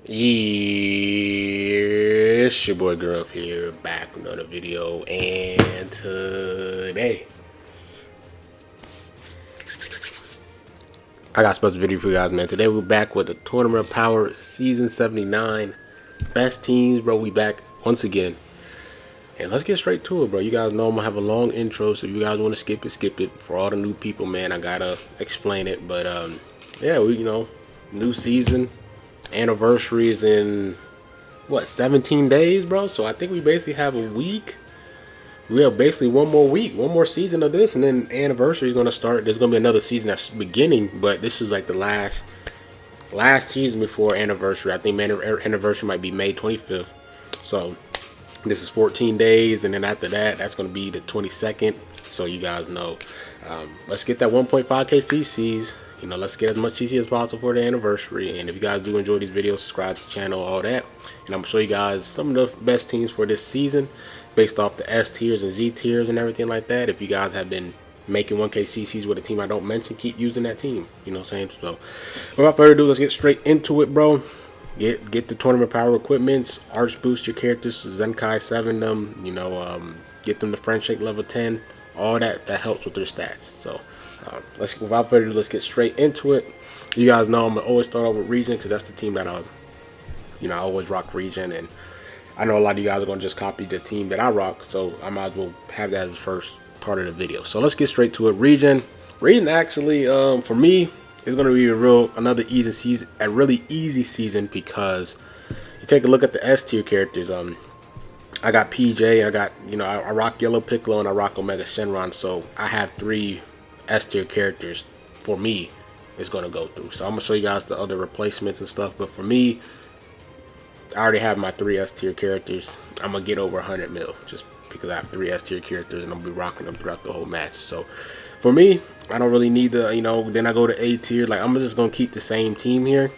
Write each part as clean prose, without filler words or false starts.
Yeah, it's your boy Girl here, back with another video, and today I got a special video for you guys, man. Today we're back with the Tournament of Power Season 79 Best Teams, bro. We back once again, and let's get straight to it, bro. You guys know I'm gonna have a long intro, so if you guys want to skip it, skip it. For all the new people, man, I gotta explain it, but yeah, new season, anniversaries in what 17 days, bro. So I think we basically have a week. We have basically one more week, one more season of this, and then anniversary is gonna start. There's gonna be another season that's beginning, but this is like the last season before anniversary. I think anniversary might be May 25th. So this is 14 days, and then after that, that's gonna be the 22nd. So you guys know, let's get that 1.5k CCs. Let's get as much CC as possible for the anniversary. And if you guys do enjoy these videos, subscribe to the channel, all that. And I'm gonna show you guys some of the best teams for this season, based off the S tiers and Z tiers and everything like that. If you guys have been making 1k CCs with a team I don't mention, keep using that team. You know what I'm saying? So without further ado, let's get straight into it, bro. Get the tournament power equipments, arch boost your characters, Zenkai 7 them, get them to friend shake level 10, all that helps with their stats. So without further ado, let's get straight into it. You guys know I'm gonna always start off with Regen because that's the team that I always rock Regen, and I know a lot of you guys are gonna just copy the team that I rock, so I might as well have that as the first part of the video. So let's get straight to it. Regen actually, for me, is gonna be another easy season, a really easy season, because you take a look at the S tier characters. I got PJ, I rock Yellow Piccolo, and I rock Omega Shenron, so I have 3 S tier characters for me is gonna go through. So I'm gonna show you guys the other replacements and stuff, but for me, I already have my 3 S tier characters. I'm gonna get over 100 mil just because I have 3 S tier characters, and I'm gonna be rocking them throughout the whole match. So for me, I don't really need the, then I go to A tier. Like, I'm just gonna keep the same team here.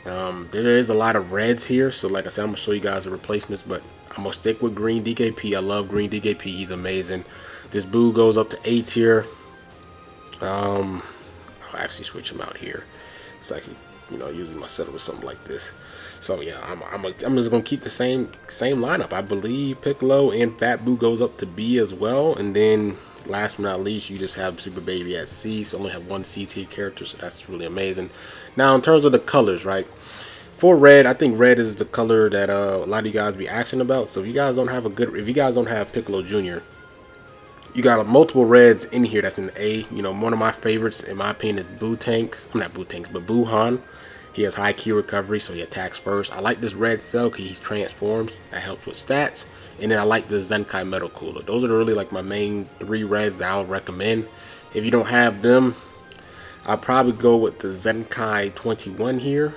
There is a lot of reds here, so like I said, I'm gonna show you guys the replacements, but I'm gonna stick with green DKP. I love green DKP. He's amazing. This Boo goes up to A tier. I'll actually switch him out here. It's like, using my setup with something like this. So yeah, I'm just gonna keep the same lineup. I believe Piccolo and Fat Boo goes up to B as well, and then last but not least, you just have Super Baby at C. So only have 1 C tier character, so that's really amazing. Now in terms of the colors, right? For red, I think red is the color that a lot of you guys be asking about. So if you guys don't have Piccolo Jr., you got multiple reds in here that's in A. One of my favorites, in my opinion, is Boo Tanks. I'm not Boo Tanks, but Boo Han. He has high key recovery, so he attacks first. I like this red cell because he transforms. That helps with stats. And then I like the Zenkai Metal Cooler. Those are really like my main 3 reds that I would recommend. If you don't have them, I'll probably go with the Zenkai 21 here.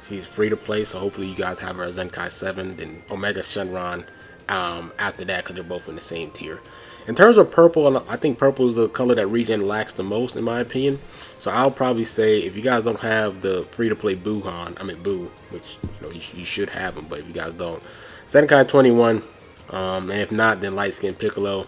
She's free to play, so hopefully you guys have her as Zenkai 7. Then Omega Shenron after that, because they're both in the same tier. In terms of purple, I think purple is the color that Regen lacks the most, in my opinion. So I'll probably say, if you guys don't have the free-to-play Boo, which you should have them, but if you guys don't, Zenkai 21, and if not, then Light Skin Piccolo.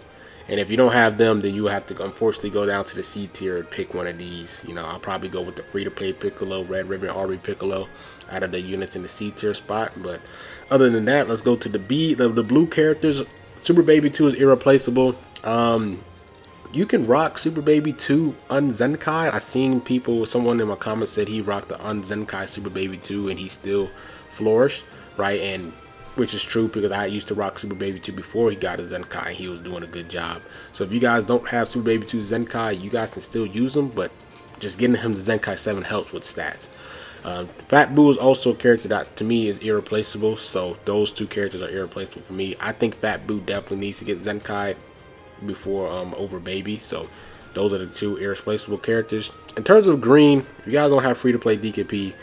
And if you don't have them, then you have to unfortunately go down to the C tier and pick one of these. I'll probably go with the free-to-play Piccolo, Red Ribbon Army Piccolo, out of the units in the C tier spot. But other than that, let's go to the B. The blue characters. Super Baby 2 is irreplaceable. You can rock Super Baby 2 un-Zenkai. I seen someone in my comments said he rocked the un-Zenkai Super Baby 2 and he still flourished, right? And which is true, because I used to rock Super Baby 2 before he got a Zenkai. He was doing a good job. So if you guys don't have Super Baby 2 Zenkai, you guys can still use them, but just getting him the Zenkai 7 helps with stats. Fat Boo is also a character that to me is irreplaceable, so those 2 characters are irreplaceable for me. I think Fat Boo definitely needs to get Zenkai before over Baby, so those are the 2 irreplaceable characters. In terms of green, if you guys don't have free to play DKP,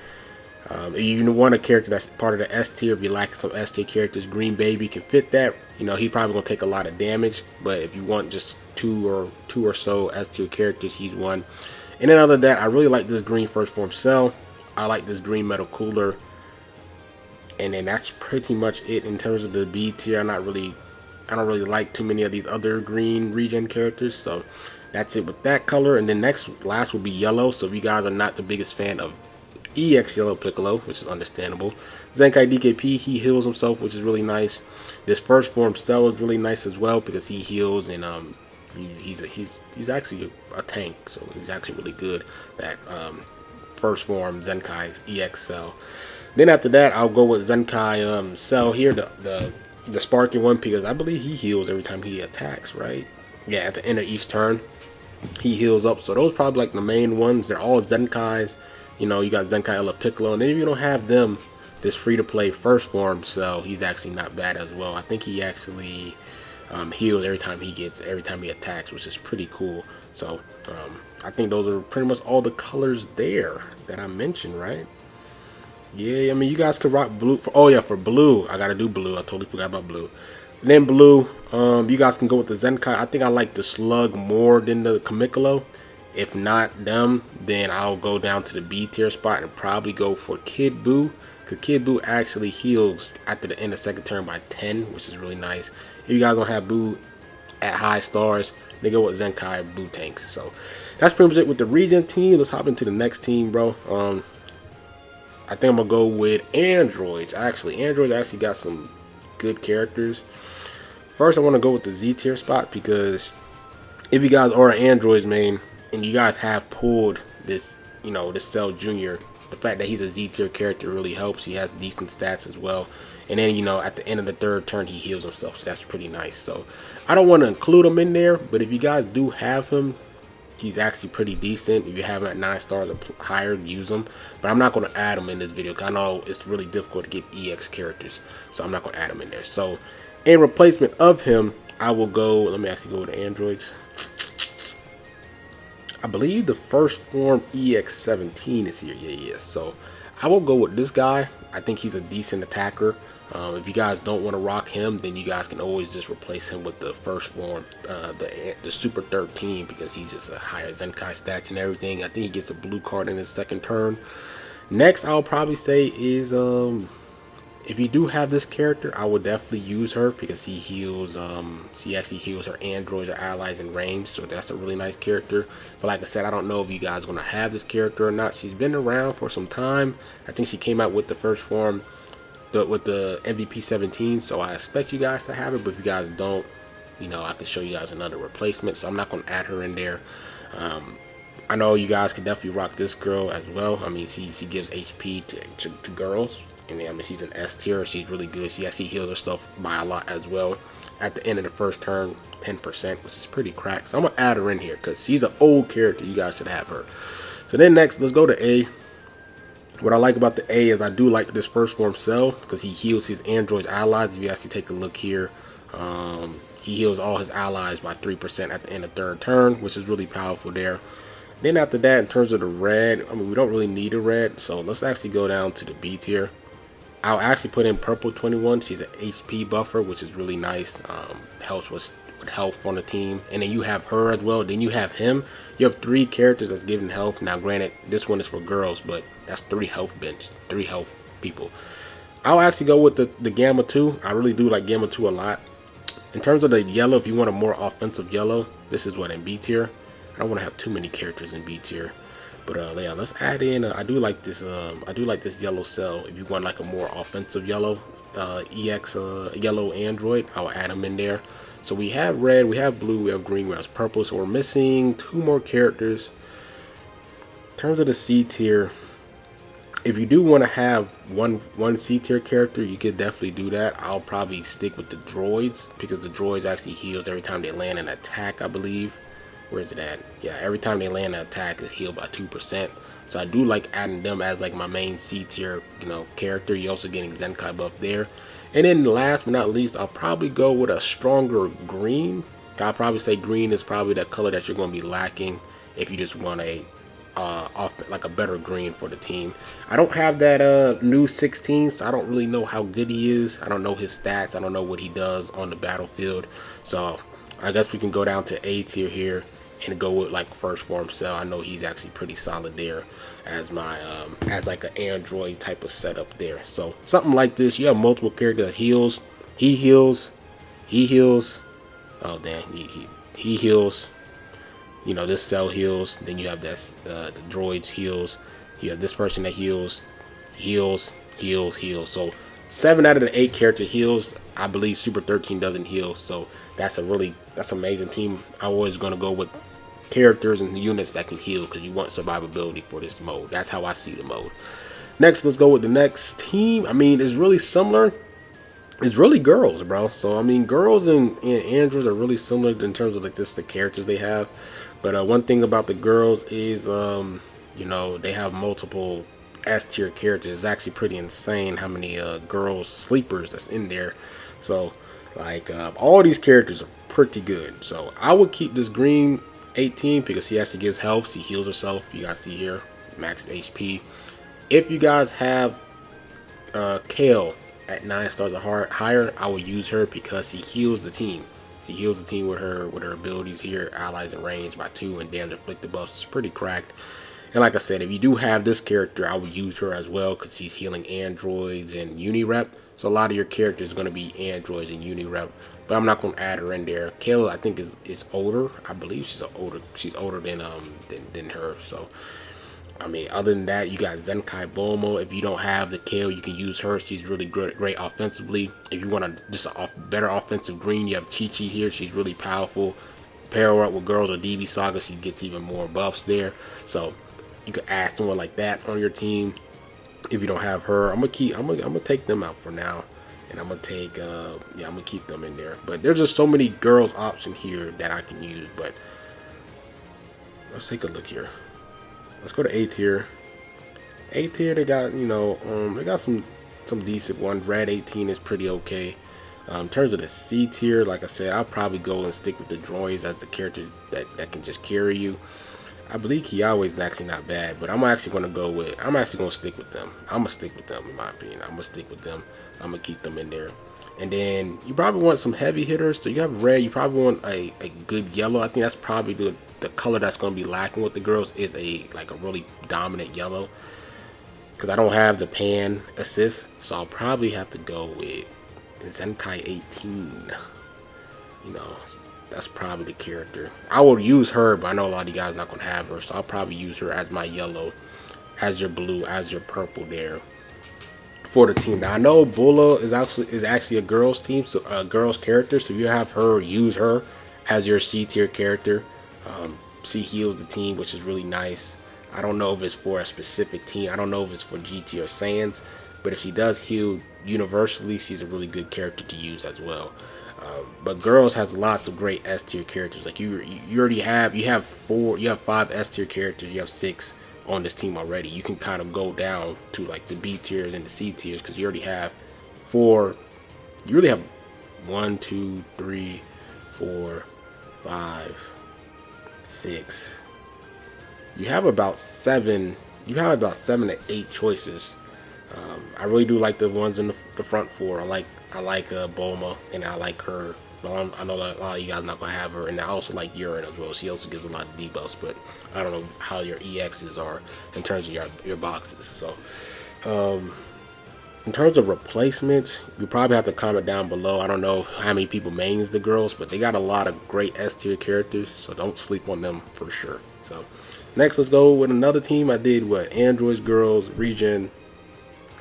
if you want a character that's part of the S tier, if you like some S tier characters, Green Baby can fit that. He probably gonna take a lot of damage, but if you want just two or so S tier characters, he's one. And then other than that, I really like this green First Form Cell. I like this green Metal Cooler, and then that's pretty much it in terms of the B tier. I don't really like too many of these other green Regen characters, so that's it with that color. And then last will be yellow. So if you guys are not the biggest fan of EX Yellow Piccolo, which is understandable. Zenkai DKP, he heals himself, which is really nice. This first form Cell is really nice as well because he heals, and he's actually a tank, so he's actually really good. That first form Zenkai EX Cell. Then after that, I'll go with Zenkai Cell here, the sparking one, because I believe he heals every time he attacks, right? Yeah, at the end of each turn, he heals up. So those are probably like the main ones. They're all Zenkais. You know, you got Zenkai Ella Piccolo, and then if you don't have them, this free-to-play first form Cell, he's actually not bad as well. I think he actually heals every time he attacks, which is pretty cool. So I think those are pretty much all the colors there that I mentioned, right? Yeah, I mean, you guys could rock blue. Oh yeah, for blue, I gotta do blue. I totally forgot about blue. And then blue, you guys can go with the Zenkai. I think I like the Slug more than the Kamikolo. If not them, then I'll go down to the B tier spot and probably go for Kid Buu. Because Kid Buu actually heals after the end of second turn by 10, which is really nice. If you guys don't have Buu at high stars, they go with Zenkai Buu tanks. So that's pretty much it with the Regen team. Let's hop into the next team, bro. I think I'm gonna go with androids. Androids actually got some good characters. First, I want to go with the Z tier spot because if you guys are an androids main and you guys have pulled this, you know, this Cell Junior, the fact that he's a Z tier character really helps. He has decent stats as well. And then, you know, at the end of the third turn, he heals himself. So that's pretty nice. So I don't want to include him in there, but if you guys do have him, he's actually pretty decent. If you have him at 9 stars or higher, use him. But I'm not going to add him in this video because I know it's really difficult to get EX characters. So I'm not going to add him in there. So in replacement of him, I will go, let me actually go with the androids. I believe the first form EX17 is here. Yeah. So I will go with this guy. I think he's a decent attacker. If you guys don't want to rock him, then you guys can always just replace him with the first form, the Super 13, because he's just a higher Zenkai stats and everything. I think he gets a blue card in his second turn. Next, I'll probably say is if you do have this character, I would definitely use her because he heals. She actually heals her androids or allies in range, so that's a really nice character. But like I said, I don't know if you guys are gonna have this character or not. She's been around for some time. I think she came out with the first form, with the MVP 17, so I expect you guys to have it. But if you guys don't, you know, I can show you guys another replacement. So I'm not gonna add her in there. I know you guys can definitely rock this girl as well. I mean, she gives HP to girls. And I mean, she's an S tier. She's really good. She actually heals herself by a lot as well. At the end of the first turn, 10%, which is pretty cracked. So I'm going to add her in here because she's an old character. You guys should have her. So then next, let's go to A. What I like about the A is I do like this first form Cell because he heals his androids allies. If you actually take a look here, he heals all his allies by 3% at the end of third turn, which is really powerful there. Then after that, in terms of the red, I mean, we don't really need a red. So let's actually go down to the B tier. I'll actually put in Purple 21. She's an HP buffer, which is really nice. Helps with health on the team. And then you have her as well. Then you have him. You have 3 characters that's giving health. Now, granted, this one is for girls, but that's 3 health bench, 3 health people. I'll actually go with the Gamma 2. I really do like Gamma 2 a lot. In terms of the yellow, if you want a more offensive yellow, this is what in B tier. I don't want to have too many characters in B tier. But yeah, let's add in. I do like this. I do like this yellow Cell. If you want like a more offensive yellow, EX yellow android, I'll add them in there. So we have red, we have blue, we have green, we have purple. So we're missing 2 more characters. In terms of the C tier, if you do want to have one C tier character, you could definitely do that. I'll probably stick with the droids because the droids actually heals every time they land an attack, I believe. Where's it at? Yeah, every time they land an attack is healed by 2%. So I do like adding them as like my main C tier, you know, character. You're also getting Zenkai buff there. And then last but not least, I'll probably go with a stronger green. I'll probably say green is probably that color that you're going to be lacking if you just want a like a better green for the team. I don't have that new 16, so I don't really know how good he is. I don't know his stats. I don't know what he does on the battlefield. So I guess we can go down to A tier here and go with like first form Cell. I know he's actually pretty solid there as my as like an android type of setup there. So something like this. You have multiple characters that heals. He heals. Oh damn, he heals. You know, this Cell heals. Then you have this the droids heals. You have this person that heals, heals, heals, heals. So 7 out of the 8 character heals. I believe Super 13 doesn't heal. So that's amazing team. I'm always gonna go with characters and units that can heal because you want survivability for this mode. That's how I see the mode. Next, let's go with the next team. I mean, it's really similar. It's really girls, bro. So I mean, girls and androids are really similar in terms of like this the characters they have. But one thing about the girls is, you know, they have multiple S tier characters. It's actually pretty insane how many girls sleepers that's in there. So like all these characters are pretty good. So I would keep this green 18 because she actually gives health. She heals herself. You guys see here, max HP. If you guys have Kale at 9 stars or higher, I would use her because she heals the team. She heals the team with her abilities here, allies in range by 2 and damage inflicted buffs. It's pretty cracked. And like I said, if you do have this character, I would use her as well because she's healing androids and unirep. So a lot of your characters are going to be androids and unirep, but I'm not going to add her in there. Kale, I think is older. I believe she's older than her. So I mean, other than that, you got Zenkai Bulma. If you don't have the Kale, you can use her. She's really great offensively. If you want just a better offensive green, you have Chi-Chi here. She's really powerful. Pair her up with girls or DB Saga, she gets even more buffs there. So you could add someone like that on your team. If you don't have her, I'm gonna take them out for now, and I'm gonna take I'm gonna keep them in there. But there's just so many girls option here that I can use. But let's take a look here. Let's go to A tier. A tier, they got, you know, they got some decent ones. Red 18 is pretty okay. In terms of the C tier, like I said, I'll probably go and stick with the droids as the character that can just carry you. I believe Kiawe is actually not bad, but I'm actually going to stick with them. I'm going to stick with them, in my opinion. I'm going to stick with them. I'm going to keep them in there. And then you probably want some heavy hitters. So you have red. You probably want a good yellow. I think that's probably the color that's going to be lacking with the girls is a really dominant yellow. Because I don't have the pan assist. So I'll probably have to go with Zenkai 18. You know, that's probably the character. I will use her, but I know a lot of you guys not going to have her. So I'll probably use her as my yellow, as your blue, as your purple there for the team. Now I know Bula is actually a girls team, so a girls character. So if you have her, use her as your C tier character. She heals the team, which is really nice. I don't know if it's for a specific team. I don't know if it's for GT or Sans, but if she does heal universally, she's a really good character to use as well. But girls has lots of great S tier characters. Like you already have 5 S tier characters. You have 6 on this team already. You can kind of go down to like the B tiers and the C tiers because you already have 4. You really have 1, 2, 3, 4, 5, 6. You have about 7. You have about 7 to 8 choices. I really do like the ones in the front 4. I like Bulma, and I like her. Well, I know that a lot of you guys not gonna have her, and I also like Urine as well. She also gives a lot of debuffs, but I don't know how your EXs are in terms of your boxes. So, in terms of replacements, you probably have to comment down below. I don't know how many people mains the girls, but they got a lot of great S tier characters, so don't sleep on them for sure. So, next, let's go with another team. I did Androids, girls, regen.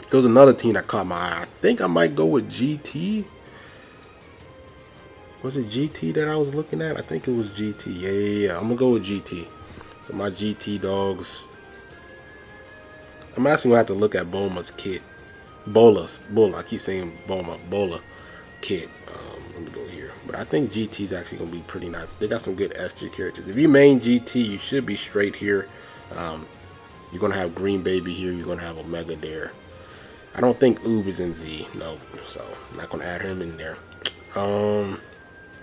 There was another team that caught my eye. I think I might go with GT. Was it GT that I was looking at? I think it was GT. Yeah. I'm going to go with GT. So my GT dogs. I'm actually going to have to look at Bulma's kit. Bola. I keep saying Bulma. Bola kit. Let me go here. But I think GT is actually going to be pretty nice. They got some good S tier characters. If you main GT, you should be straight here. You're going to have Green Baby here. You're going to have Omega there. I don't think Oob is in Z, no, so I'm not gonna add him in there.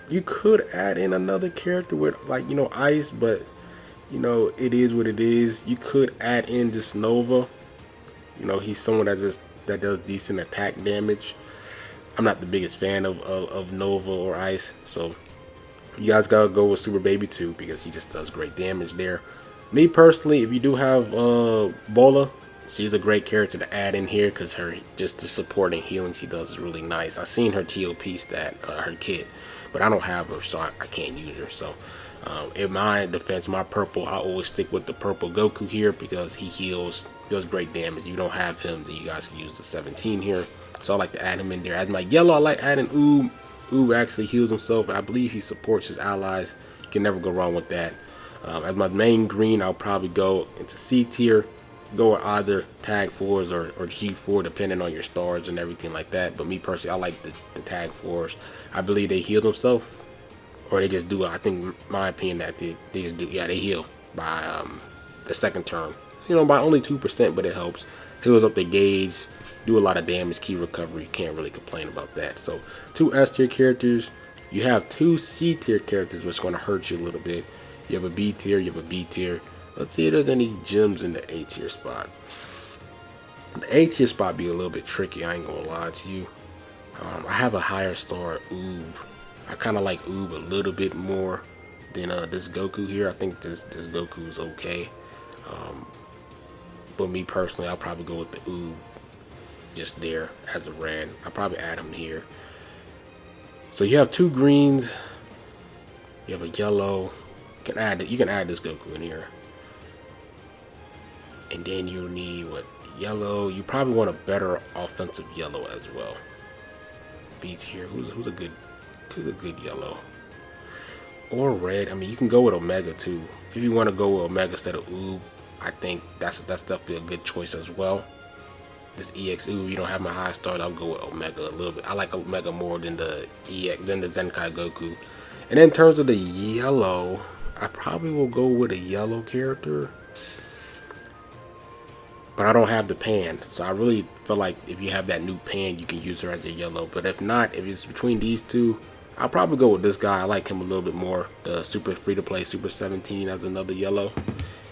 You could add in another character with Ice, but it is what it is. You could add in this Nova. He's someone that does decent attack damage. I'm not the biggest fan of Nova or Ice, so you guys gotta go with Super Baby 2 because he just does great damage there. Me personally, if you do have Bola, she's a great character to add in here because the supporting healing she does is really nice. I've seen her TOP stat, her kit, but I don't have her, so I can't use her. So In my defense, my purple, I always stick with the purple Goku here because he heals, does great damage. You don't have him, then you guys can use the 17 here. So I like to add him in there. As my yellow, I like adding Oob. Oob actually heals himself, and I believe he supports his allies. You can never go wrong with that. As my main green, I'll probably go into C tier. Go with either tag 4s or G4 depending on your stars and everything like that. But me personally, I like the tag 4s. I believe they heal themselves, or they just do. I think, my opinion, that they just do. Yeah, they heal by the second turn. You know, by only 2%, but it helps. Heals up the gauge, do a lot of damage, key recovery. You can't really complain about that. So 2 S tier characters. You have 2 C tier characters, which is going to hurt you a little bit. You have a B tier. You have a B tier. Let's see if there's any gems in the A tier spot. The A tier spot be a little bit tricky, I ain't gonna lie to you. I have a higher star Oob. I kind of like Oob a little bit more than this Goku here. I think this Goku is okay. But me personally, I'll probably go with the Oob just there as a red. I'll probably add him here. So you have 2 greens. You have a yellow. You can add this Goku in here. And then you need what? Yellow. You probably want a better offensive yellow as well. B tier. Who's a good yellow? Or red. I mean, you can go with Omega too. If you want to go with Omega instead of Oob, I think that's definitely a good choice as well. This EX Oob, you don't have my high stars, I'll go with Omega a little bit. I like Omega more than the Zenkai Goku. And in terms of the yellow, I probably will go with a yellow character. But I don't have the pan, so I really feel like if you have that new pan, you can use her as a yellow. But if not, if it's between these two, I'll probably go with this guy. I like him a little bit more. The super free-to-play Super 17 as another yellow.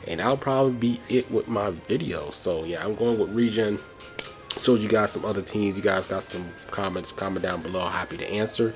And that'll probably be it with my video. So yeah, I'm going with Regen. Showed you guys some other teams. You guys got some comments, comment down below. Happy to answer.